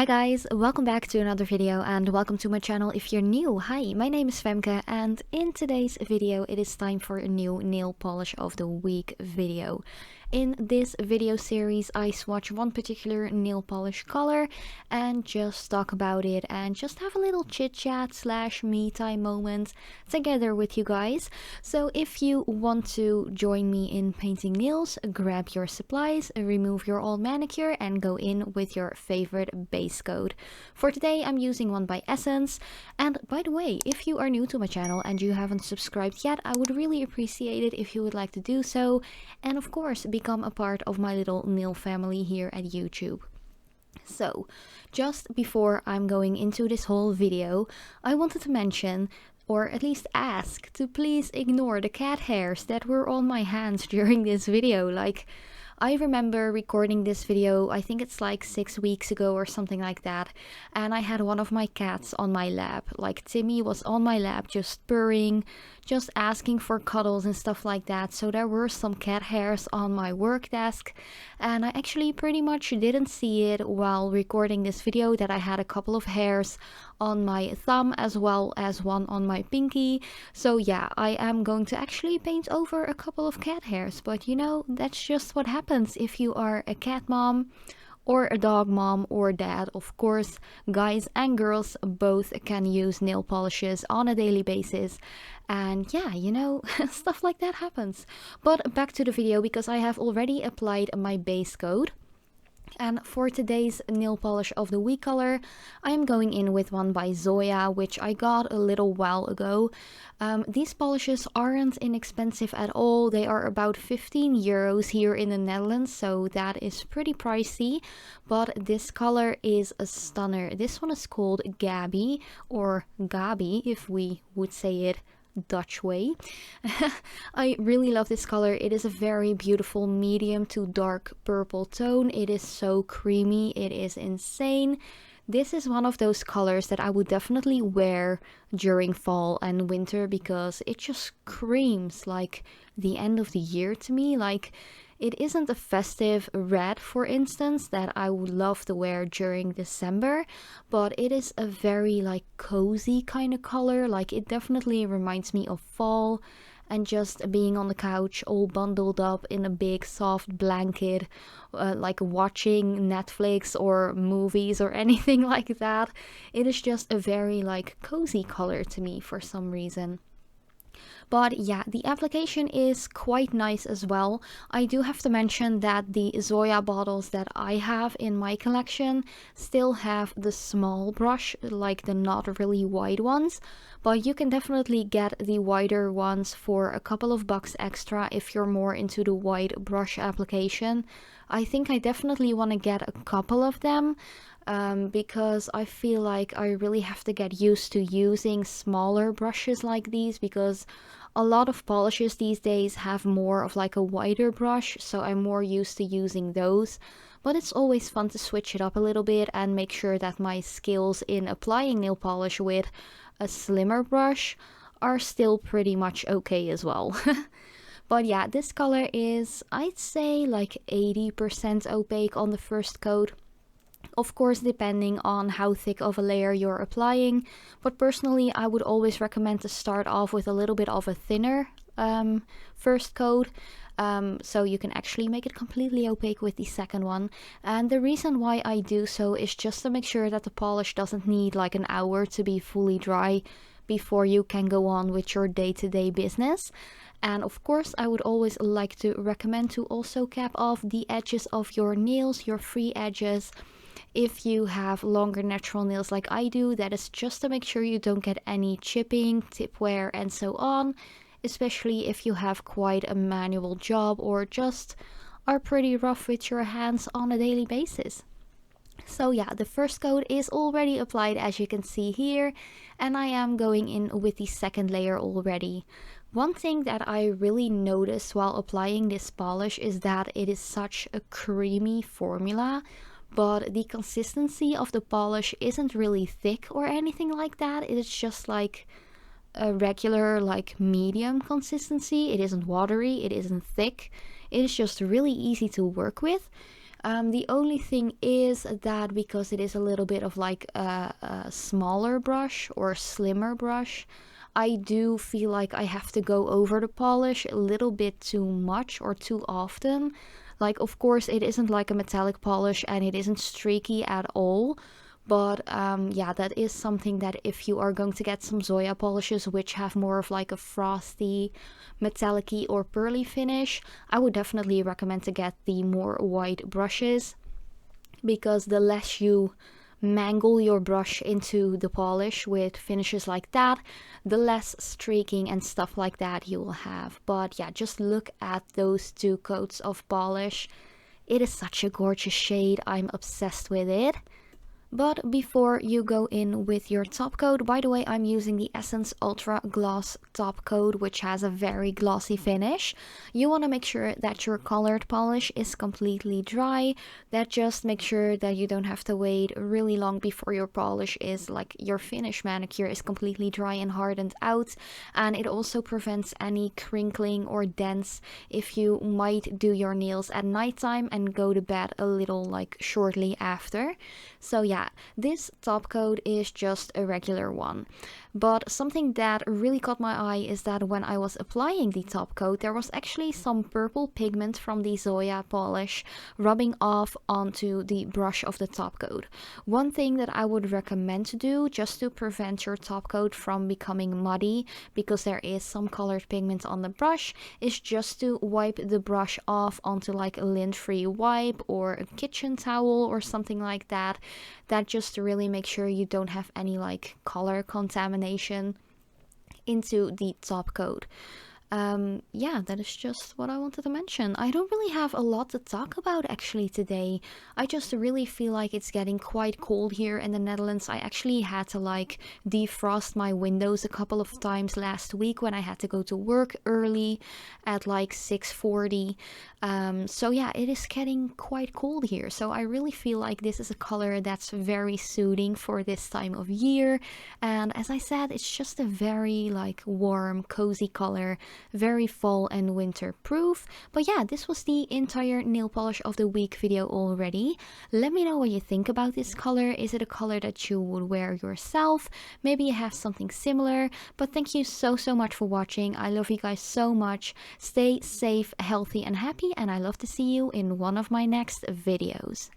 Hi guys, welcome back to another video and welcome to my channel if you're new. Hi, my name is Femke and in today's video it is time for a new nail polish of the week video. In this video series I swatch one particular nail polish color and just talk about it and just have a little chit chat / me time moment together with you guys. So if you want to join me in painting nails, grab your supplies, remove your old manicure and go in with your favorite base coat. For today I'm using one by Essence, and by the way, if you are new to my channel and you haven't subscribed yet, I would really appreciate it if you would like to do so, and of course become a part of my little nail family here at YouTube. So, just before I'm going into this whole video, I wanted to mention, or at least ask, to please ignore the cat hairs that were on my hands during this video. Like, I remember recording this video, I think it's like 6 weeks ago or something like that, and I had one of my cats on my lap. Like, Timmy was on my lap just purring, just asking for cuddles and stuff like that. So there were some cat hairs on my work desk, and I actually pretty much didn't see it while recording this video that I had a couple of hairs on my thumb as well as one on my pinky. So yeah, I am going to actually paint over a couple of cat hairs, but you know, that's just what happens if you are a cat mom or a dog mom or dad. Of course, guys and girls both can use nail polishes on a daily basis, and yeah, you know, stuff like that happens. But back to the video, because I have already applied my base coat. And for today's nail polish of the week color, I am going in with one by Zoya, which I got a little while ago. These polishes aren't inexpensive at all. They are about 15 euros here in the Netherlands, so that is pretty pricey. But this color is a stunner. This one is called Gabi, or Gabi if we would say it Dutch way. I really love this color. It is a very beautiful medium to dark purple tone. It is so creamy. It is insane. This is one of those colors that I would definitely wear during fall and winter because it just screams like the end of the year to me. Like, it isn't a festive red, for instance, that I would love to wear during December, but it is a very like cozy kind of color. Like, it definitely reminds me of fall and just being on the couch all bundled up in a big soft blanket, like watching Netflix or movies or anything like that. It is just a very like cozy color to me for some reason. But yeah, the application is quite nice as well. I do have to mention that the Zoya bottles that I have in my collection still have the small brush, like the not really wide ones. But you can definitely get the wider ones for a couple of bucks extra if you're more into the wide brush application. I think I definitely want to get a couple of them. Because I feel like I really have to get used to using smaller brushes like these, because a lot of polishes these days have more of like a wider brush, so I'm more used to using those. But it's always fun to switch it up a little bit and make sure that my skills in applying nail polish with a slimmer brush are still pretty much okay as well. But yeah, this color is, I'd say, like 80% opaque on the first coat. Of course, depending on how thick of a layer you're applying, but personally I would always recommend to start off with a little bit of a thinner first coat, so you can actually make it completely opaque with the second one. And the reason why I do so is just to make sure that the polish doesn't need like an hour to be fully dry before you can go on with your day-to-day business. And of course, I would always like to recommend to also cap off the edges of your nails, your free edges. If you have longer natural nails like I do, that is just to make sure you don't get any chipping, tip wear and so on, especially if you have quite a manual job or just are pretty rough with your hands on a daily basis. So yeah, the first coat is already applied, as you can see here, and I am going in with the second layer already. One thing that I really noticed while applying this polish is that it is such a creamy formula, but the consistency of the polish isn't really thick or anything like that. It is just like a regular like medium consistency. It isn't watery, it isn't thick. It is just really easy to work with. The only thing is that because it is a little bit of like a smaller brush or slimmer brush, I do feel like I have to go over the polish a little bit too much or too often. Like, of course, it isn't like a metallic polish and it isn't streaky at all. But yeah, that is something that if you are going to get some Zoya polishes which have more of like a frosty, metallic-y or pearly finish, I would definitely recommend to get the more white brushes, because the less you mangle your brush into the polish with finishes like that, the less streaking and stuff like that you will have. But yeah, just look at those two coats of polish. It is such a gorgeous shade. I'm obsessed with it. But before you go in with your top coat, by the way, I'm using the Essence Ultra Gloss top coat, which has a very glossy finish. You want to make sure that your colored polish is completely dry. That just makes sure that you don't have to wait really long before your polish is, like, your finish manicure is completely dry and hardened out. And it also prevents any crinkling or dents if you might do your nails at nighttime and go to bed a little like shortly after. So yeah, this top coat is just a regular one. But something that really caught my eye is that when I was applying the top coat, there was actually some purple pigment from the Zoya polish rubbing off onto the brush of the top coat. One thing that I would recommend to do, just to prevent your top coat from becoming muddy, because there is some colored pigment on the brush, is just to wipe the brush off onto like a lint-free wipe or a kitchen towel or something like that. That just really makes sure you don't have any like color contamination into the top coat. Yeah, that is just what I wanted to mention. I don't really have a lot to talk about actually today. I just really feel like it's getting quite cold here in the Netherlands. I actually had to like defrost my windows a couple of times last week when I had to go to work early at like 6:40. So yeah, it is getting quite cold here. So I really feel like this is a color that's very soothing for this time of year. And as I said, it's just a very like warm, cozy color. Very fall and winter proof. But yeah, this was the entire nail polish of the week video already. Let me know what you think about this color. Is it a color that you would wear yourself? Maybe you have something similar. But thank you so much for watching. I love you guys so much. Stay safe, healthy and happy, and I love to see you in one of my next videos.